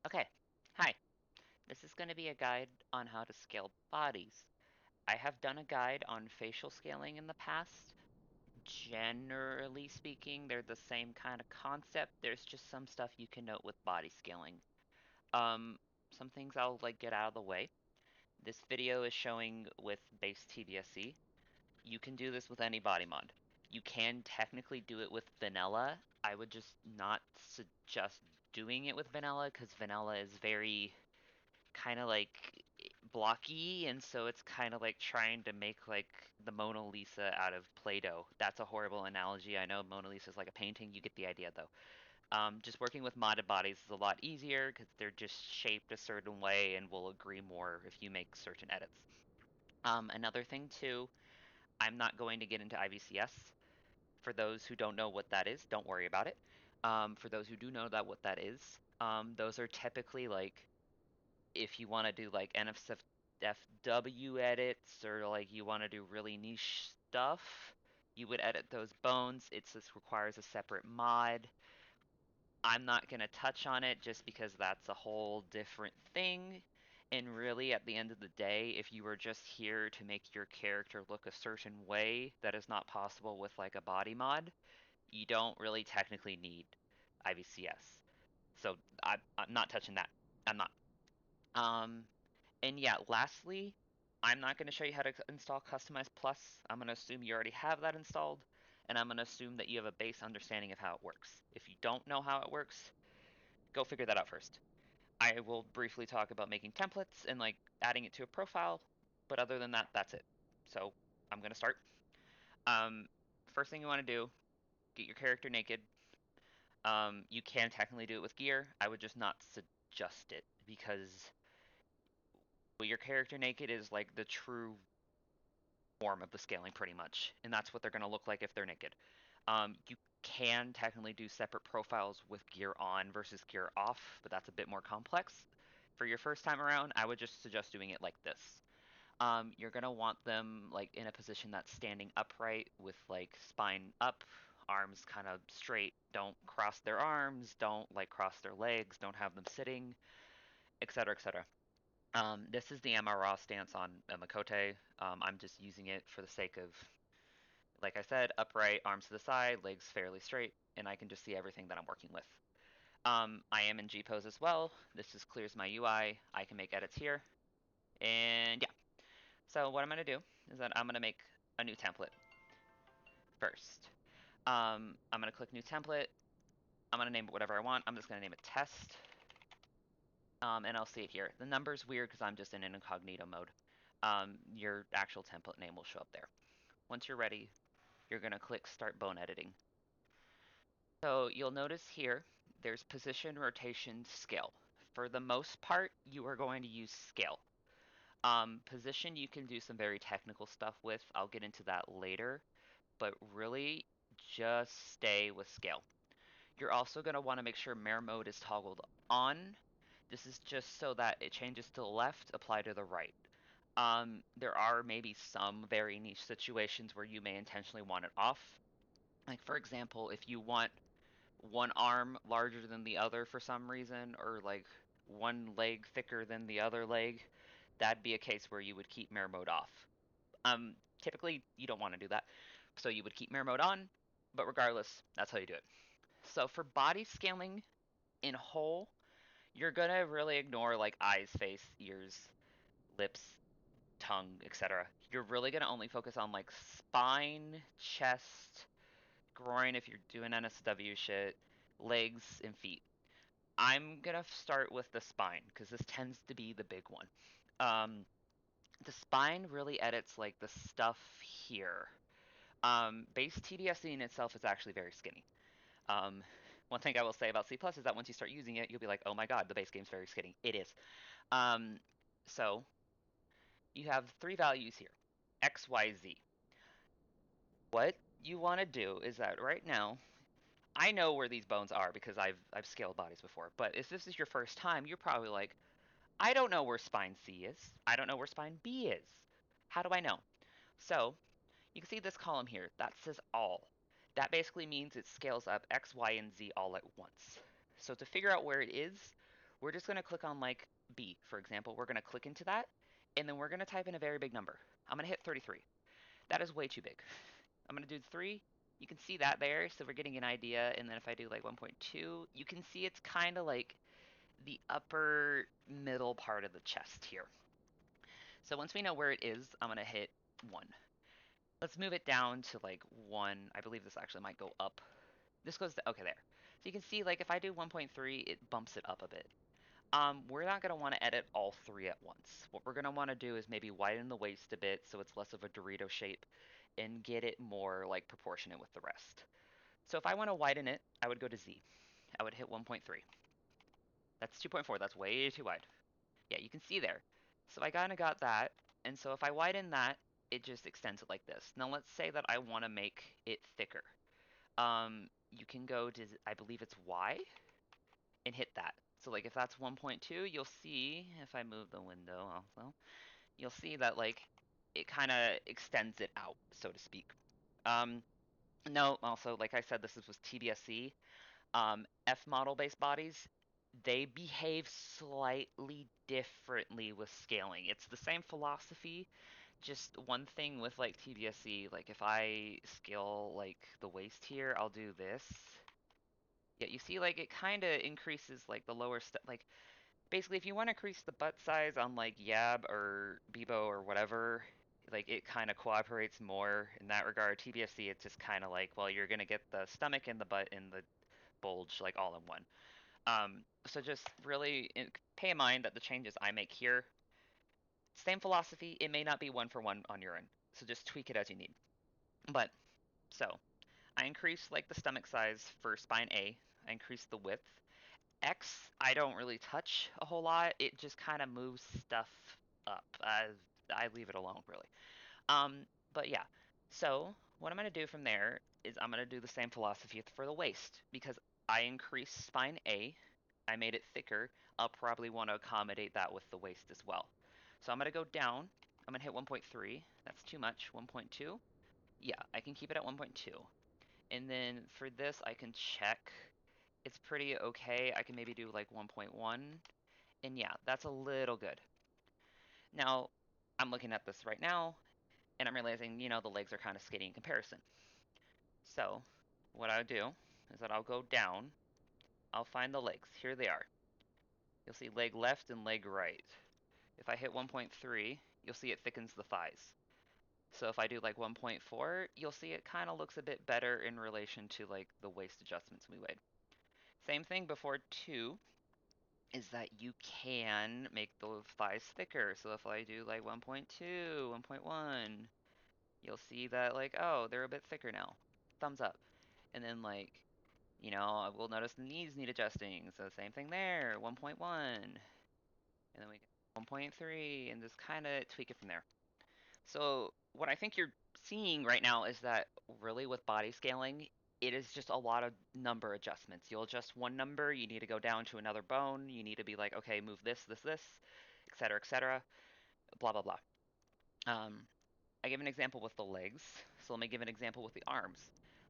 Okay, hi. This is going to be a guide on how to scale bodies. I have done a guide on facial scaling in the past. Generally speaking, they're the same kind of concept. There's just some stuff you can note with body scaling. Um, some things I'll get out of the way. This video is showing with base TDSC. You can do this with any body mod. You can technically do it with vanilla. I would just not suggest doing it with vanilla because vanilla is very kind of blocky, and so it's kind of like trying to make like the Mona Lisa out of Play-Doh. That's a horrible analogy. I know Mona Lisa is like a painting. You get the idea though. Just working with modded bodies is a lot easier because they're just shaped a certain way and will agree more if you make certain edits. Another thing too, I'm not going to get into IVCS. For those who don't know what that is, don't worry about it. For those who do know what that is, those are typically like if you want to do like NSFW edits or like you want to do really niche stuff, you would edit those bones. It just requires a separate mod. I'm not going to touch on it just because that's a whole different thing. And really, at the end of the day, if you were just here to make your character look a certain way, that is not possible with like a body mod. You don't really technically need IVCS. So I'm not touching that. I'm not. Um, and yeah, lastly, I'm not going to show you how to install Customize Plus. I'm going to assume you already have that installed, and I'm going to assume that you have a base understanding of how it works. If you don't know how it works, go figure that out first. I will briefly talk about making templates and like adding it to a profile, but other than that, that's it. So I'm going to start. Um, First thing you want to do, get your character naked. You can technically do it with gear. I would just not suggest it because your character naked is like the true form of the scaling pretty much, and that's what they're going to look like if they're naked. You can technically do separate profiles with gear on versus gear off, but that's a bit more complex. For your first time around, I would just suggest doing it like this. You're going to want them like in a position that's standing upright with like spine up, arms kind of straight. Don't cross their arms, don't like cross their legs, don't have them sitting, etc., etc. This is the MRAW stance on Makote. I'm just using it for the sake of, like I said, upright, arms to the side, legs fairly straight, and I can just see everything that I'm working with. I am in G-pose as well. This just clears my UI. I can make edits here. And yeah, so what I'm going to do is that I'm going to make a new template first. I'm going to click new template. I'm going to name it whatever I want. I'm just going to name it test. And I'll see it here. The number's weird because I'm just in an incognito mode. Your actual template name will show up there. Once you're ready, you're going to click Start Bone Editing. So you'll notice here, there's Position, Rotation, Scale. For the most part, you are going to use Scale. Position you can do some very technical stuff with. I'll get into that later. But really, just stay with Scale. You're also going to want to make sure Mirror Mode is toggled on. This is just so that it changes to the left, apply to the right. There are maybe some very niche situations where you may intentionally want it off. Like for example, if you want one arm larger than the other for some reason, or like one leg thicker than the other leg, that'd be a case where you would keep mirror mode off. Typically you don't want to do that, so you would keep mirror mode on, but regardless, that's how you do it. So for body scaling in whole, you're gonna really ignore like eyes, face, ears, lips, tongue, etc. You're really gonna only focus on like spine, chest, groin if you're doing NSW shit, legs, and feet. I'm gonna start with the spine because this tends to be the big one. Um, the spine really edits like the stuff here. Base TDSC in itself is actually very skinny. Um, one thing I will say about C Plus is that once you start using it, you'll be like, oh my god, the base game's very skinny. It is. So you have three values here, X, Y, Z. What you want to do is that right now, I know where these bones are because I've scaled bodies before, but if this is your first time, you're probably like, I don't know where spine C is. I don't know where spine B is. How do I know? So you can see this column here. That says all. That basically means it scales up X, Y, and Z all at once. So to figure out where it is, we're just going to click on like B, for example. We're going to click into that, and then we're going to type in a very big number. I'm going to hit 33. That is way too big. I'm going to do 3. You can see that there, so we're getting an idea. And then if I do like 1.2, you can see it's kind of like the upper middle part of the chest here. So once we know where it is, I'm going to hit 1. Let's move it down to like 1. I believe this actually might go up. This goes to, okay, there. So you can see like if I do 1.3, it bumps it up a bit. We're not going to want to edit all 3 at once. What we're going to want to do is maybe widen the waist a bit so it's less of a Dorito shape and get it more like proportionate with the rest. So if I want to widen it, I would go to Z. I would hit 1.3. That's 2.4. That's way too wide. Yeah, you can see there. So I kind of got that. And so if I widen that, it just extends it like this. Now let's say that I want to make it thicker. You can go to, I believe it's Y, and hit that. So like if that's 1.2, you'll see, if I move the window also, you'll see that like it kind of extends it out, so to speak. No, also, like I said, this was TBSC. F model based bodies, they behave slightly differently with scaling. It's the same philosophy, just one thing with like TBSC, like if I scale like the waist here, I'll do this. Yeah, you see like it kind of increases like the lower like basically if you want to increase the butt size on like Yab or Bebo or whatever, like it kind of cooperates more in that regard. TBSC, it's just kind of like, well, you're gonna get the stomach and the butt and the bulge like all in one. So just really pay in mind that the changes I make here, same philosophy, it may not be one for one on your end. So just tweak it as you need. But so I increase like the stomach size for spine A. I increase the width. X, I don't really touch a whole lot. It just kind of moves stuff up. I leave it alone, really. But yeah. So what I'm gonna do from there is I'm gonna do the same philosophy for the waist because I increased spine A. I made it thicker. I'll probably want to accommodate that with the waist as well. So I'm gonna go down. I'm gonna hit 1.3. That's too much. 1.2. Yeah, I can keep it at 1.2. And then for this, I can check. It's pretty okay. I can maybe do like 1.1. And yeah, that's a little good. Now, I'm looking at this right now, and I'm realizing, the legs are kind of skinny in comparison. So, what I'll do is that I'll go down. I'll find the legs. Here they are. You'll see leg left and leg right. If I hit 1.3, you'll see it thickens the thighs. So if I do like 1.4, you'll see it kind of looks a bit better in relation to like the waist adjustments we made. Same thing before 2 is that you can make the thighs thicker. So if I do like 1.2, 1.1, you'll see that like, oh, they're a bit thicker now. Thumbs up. And then like, I will notice the knees need adjusting. So same thing there, 1.1. And then we get 1.3 and just kind of tweak it from there. So what I think you're seeing right now is that really with body scaling, it is just a lot of number adjustments. You'll adjust one number, you need to go down to another bone, you need to be like, okay, move this, etc., blah, blah, blah. I give an example with the legs, so let me give an example with the arms.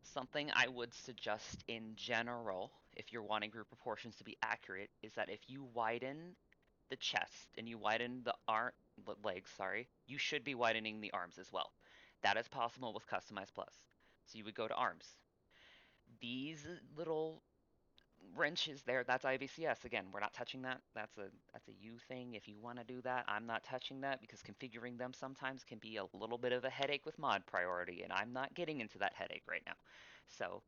Something I would suggest in general, if you're wanting your proportions to be accurate, is that if you widen the chest and you widen the legs, sorry, you should be widening the arms as well. That is possible with Customize Plus. So you would go to arms. These little wrenches there, that's IVCS. Again, we're not touching that. That's a you thing. If you want to do that, I'm not touching that because configuring them sometimes can be a little bit of a headache with mod priority, and I'm not getting into that headache right now. So,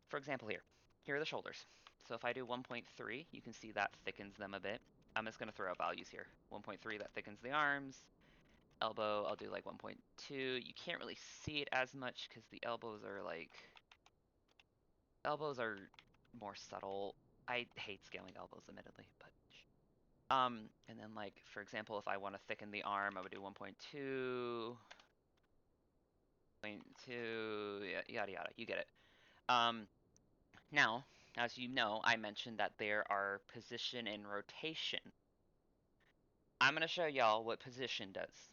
for example here are the shoulders. So if I do 1.3, you can see that thickens them a bit. I'm just going to throw out values here. 1.3, that thickens the arms. Elbow, I'll do like 1.2. You can't really see it as much because the elbows are more subtle. I hate scaling elbows, admittedly, but and then like for example, if I want to thicken the arm, I would do 1.2, 0.2, yada yada. You get it. Um, Now, as you know, I mentioned that there are position and rotation. I'm going to show y'all what position does.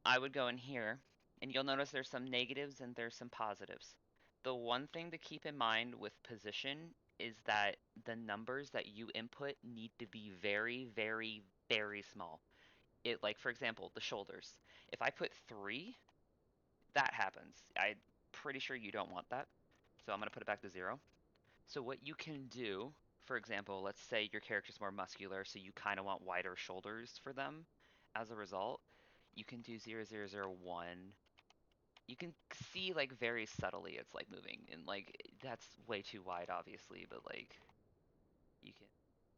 I would go in here, and you'll notice there's some negatives and there's some positives. The one thing to keep in mind with position is that the numbers that you input need to be very, very, very small. Like for example, the shoulders. If I put 3, that happens. I'm pretty sure you don't want that. So I'm going to put it back to 0. So what you can do, for example, let's say your character's more muscular, so you kind of want wider shoulders for them. As a result, you can do 0001. You can see like very subtly it's like moving, and like that's way too wide obviously, but like you can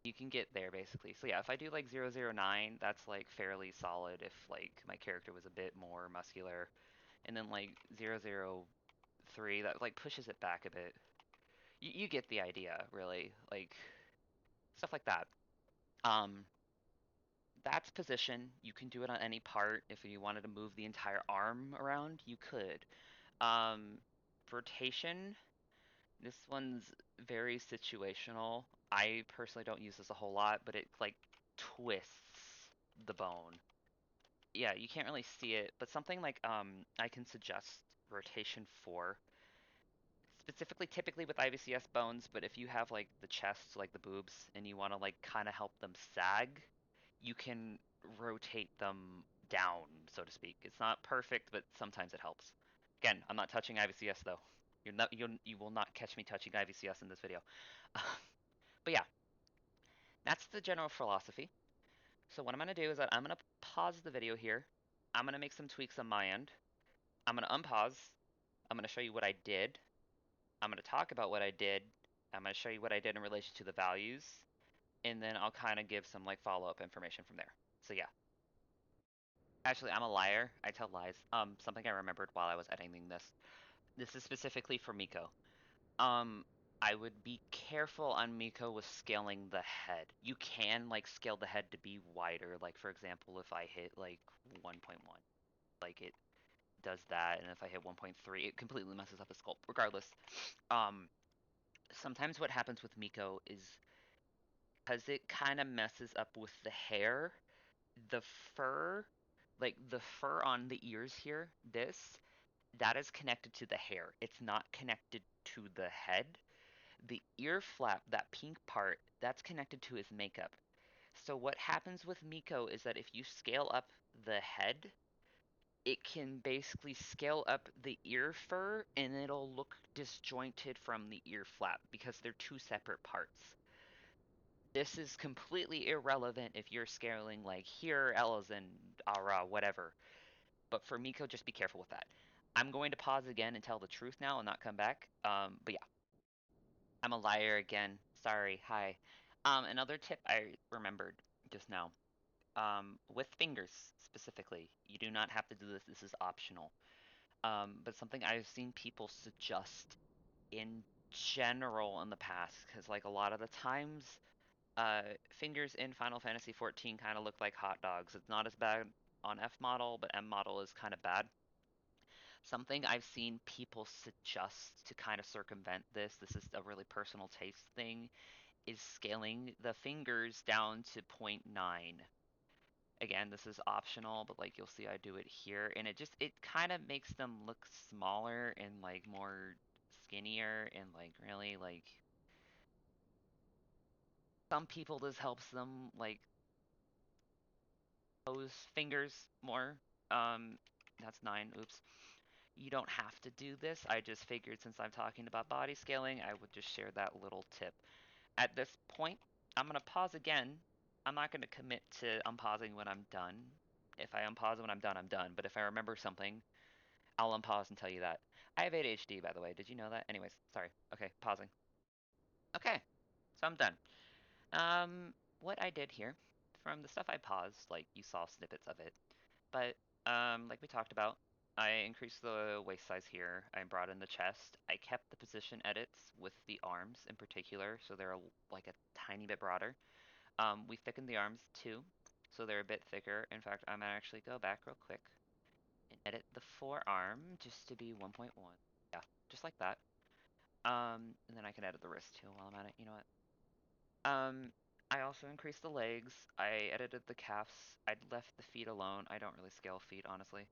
you can get there basically. So yeah, if I do like 009, that's like fairly solid if like my character was a bit more muscular. And then like 003, that like pushes it back a bit. You get the idea, really. Like stuff like that. Um, that's position. You can do it on any part. If you wanted to move the entire arm around, you could. Um, Rotation. This one's very situational. I personally don't use this a whole lot, but it like twists the bone. Yeah, you can't really see it, but something like I can suggest rotation 4, specifically typically with IVCS bones, but if you have like the chest, like the boobs, and you want to like kind of help them sag, you can rotate them down, so to speak. It's not perfect, but sometimes it helps. Again, I'm not touching IVCS though. You will not catch me touching IVCS in this video. But yeah, that's the general philosophy. So what I'm going to do is that I'm going to pause the video here. I'm going to make some tweaks on my end. I'm going to unpause. I'm going to show you what I did. I'm going to talk about what I did. I'm going to show you what I did in relation to the values, and then I'll kind of give some like follow-up information from there. So yeah. Actually, I'm a liar. I tell lies. Something I remembered while I was editing this. This is specifically for Miko. Um, I would be careful on Miko with scaling the head. You can like scale the head to be wider. Like for example, if I hit like 1.1, like it does that, and if I hit 1.3, it completely messes up the sculpt. Regardless, um, sometimes what happens with Miko is because it kind of messes up with the hair, the fur, like the fur on the ears here, that is connected to the hair. It's not connected to the head. The ear flap, that pink part, that's connected to his makeup. So what happens with Miko is that if you scale up the head, it can basically scale up the ear fur and it'll look disjointed from the ear flap because they're two separate parts. This is completely irrelevant if you're scaling like here, Ella's and Ara, whatever. But for Miko, just be careful with that. I'm going to pause again and tell the truth now and not come back. But yeah, I'm a liar again. Sorry. Hi. Another tip I remembered just now. With fingers specifically, you do not have to do this. This is optional. But something I've seen people suggest in general in the past, because like a lot of the times, fingers in Final Fantasy XIV kind of look like hot dogs. It's not as bad on F model, but M model is kind of bad. Something I've seen people suggest to kind of circumvent this is a really personal taste thing, is scaling the fingers down to zero point 0.9. Again, this is optional, but like you'll see I do it here, and it kind of makes them look smaller and like more skinnier, and like really like some people this helps them like those fingers more. Um, that's 9. Oops. You don't have to do this. I just figured since I'm talking about body scaling, I would just share that little tip. At this point, I'm going to pause again. I'm not going to commit to unpausing when I'm done. If I unpause when I'm done, I'm done. But if I remember something, I'll unpause and tell you that. I have ADHD, by the way. Did you know that? Anyways, sorry. Okay, pausing. Okay, so I'm done. What I did here, from the stuff I paused, like you saw snippets of it, but like we talked about, I increased the waist size here. I brought in the chest. I kept the position edits with the arms in particular, so they're like a tiny bit broader. We thickened the arms too, so they're a bit thicker. In fact, I'm gonna actually go back real quick and edit the forearm just to be 1.1. Yeah, just like that. And then I can edit the wrist too while I'm at it. You know what? I also increased the legs. I edited the calves. I left the feet alone. I don't really scale feet, honestly.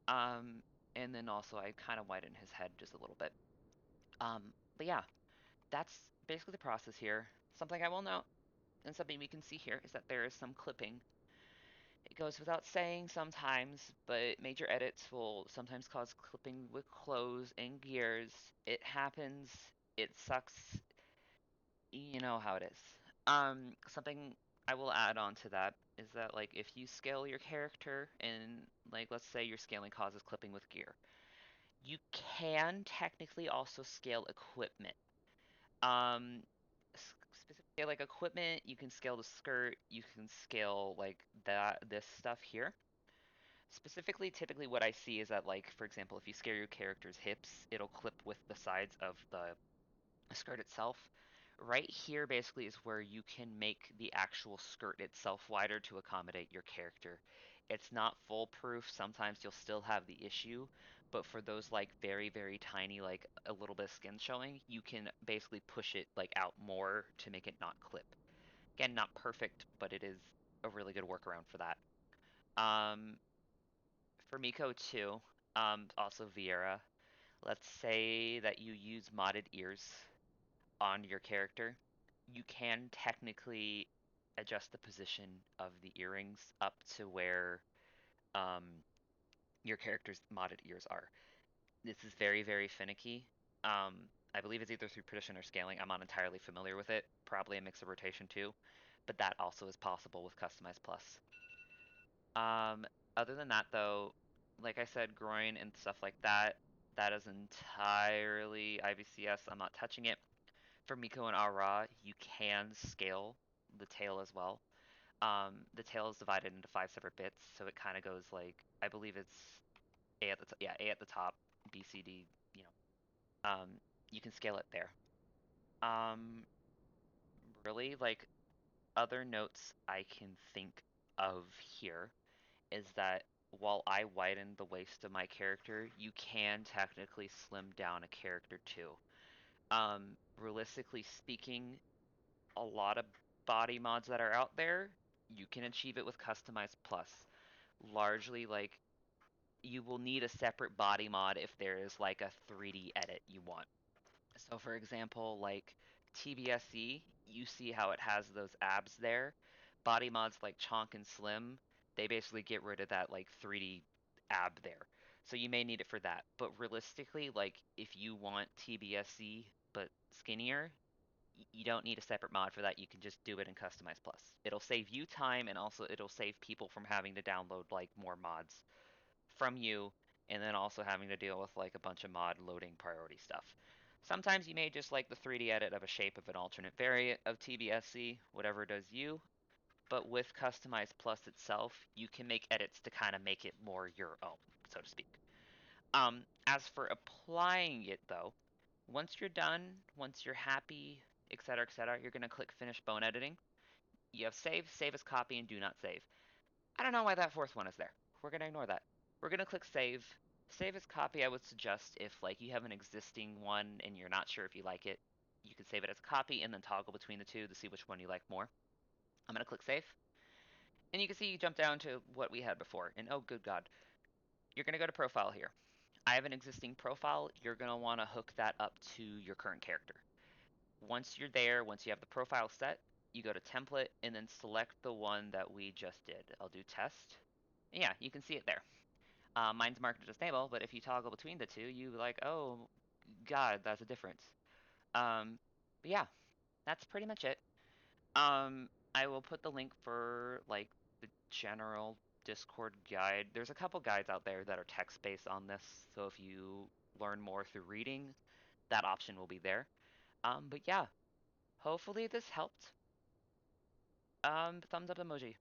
Um, and then also I kind of widened his head just a little bit. But yeah, that's basically the process here. Something I will note, and something we can see here, is that there is some clipping. It goes without saying sometimes, but major edits will sometimes cause clipping with clothes and gears. It happens. It sucks. You know how it is. Something I will add on to that is that like if you scale your character and like let's say your scaling causes clipping with gear, you can technically also scale equipment. Um, Specifically like equipment, you can scale the skirt, you can scale like this stuff here. Specifically, typically what I see is that like for example, if you scale your character's hips, it'll clip with the sides of the skirt itself. Right here basically is where you can make the actual skirt itself wider to accommodate your character. It's not foolproof. Sometimes you'll still have the issue, but for those like very, very tiny, like a little bit of skin showing, you can basically push it like out more to make it not clip. Again, not perfect, but it is a really good workaround for that. Um, for Miko too, also Viera, let's say that you use modded ears on your character, you can technically adjust the position of the earrings up to where um, your character's modded ears are. This is very, very finicky. Um, I believe it's either through precision or scaling. I'm not entirely familiar with it. Probably a mix of rotation too, but that also is possible with Customize Plus. Um, Other than that, though, like I said, groin and stuff like that, that is entirely IVCS. I'm not touching it. For Miko and Ara, you can scale the tail as well. The tail is divided into five separate bits, so it kind of goes like I believe it's A at the yeah A at the top, B C D. You know, you can scale it there. Um, Really, like other notes I can think of here is that while I widen the waist of my character, you can technically slim down a character too. Realistically speaking, a lot of body mods that are out there, you can achieve it with Customize Plus. Largely, like, you will need a separate body mod if there is, like, a 3D edit you want. So, for example, like, TBSE, you see how it has those abs there. Body mods like Chonk and Slim, they basically get rid of that, like, 3D ab there. So you may need it for that. But realistically, like, if you want TBSE but skinnier, you don't need a separate mod for that. You can just do it in Customize Plus. It'll save you time and also it'll save people from having to download like more mods from you and then also having to deal with like a bunch of mod loading priority stuff. Sometimes you may just like the 3D edit of a shape of an alternate variant of TBSC, whatever does you, but with Customize Plus itself, you can make edits to kind of make it more your own, so to speak. As for applying it though, once you're done, once you're happy, etc., you're going to click Finish Bone Editing. You have Save, Save as Copy, and Do Not Save. I don't know why that fourth one is there. We're going to ignore that. We're going to click Save. Save as Copy, I would suggest if like you have an existing one and you're not sure if you like it, you can save it as a copy and then toggle between the two to see which one you like more. I'm going to click Save. And you can see you jump down to what we had before. And oh, good God. You're going to go to Profile here. I have an existing profile. You're going to want to hook that up to your current character. Once you're there, once you have the profile set, you go to template and then select the one that we just did. I'll do test. And yeah, you can see it there. Mine's marked as stable, but if you toggle between the two, you like, oh, God, that's a difference. But yeah, that's pretty much it. I will put the link for like the general Discord guide. There's a couple guides out there that are text-based on this, so if you learn more through reading, that option will be there. But yeah, hopefully this helped. Thumbs up emoji.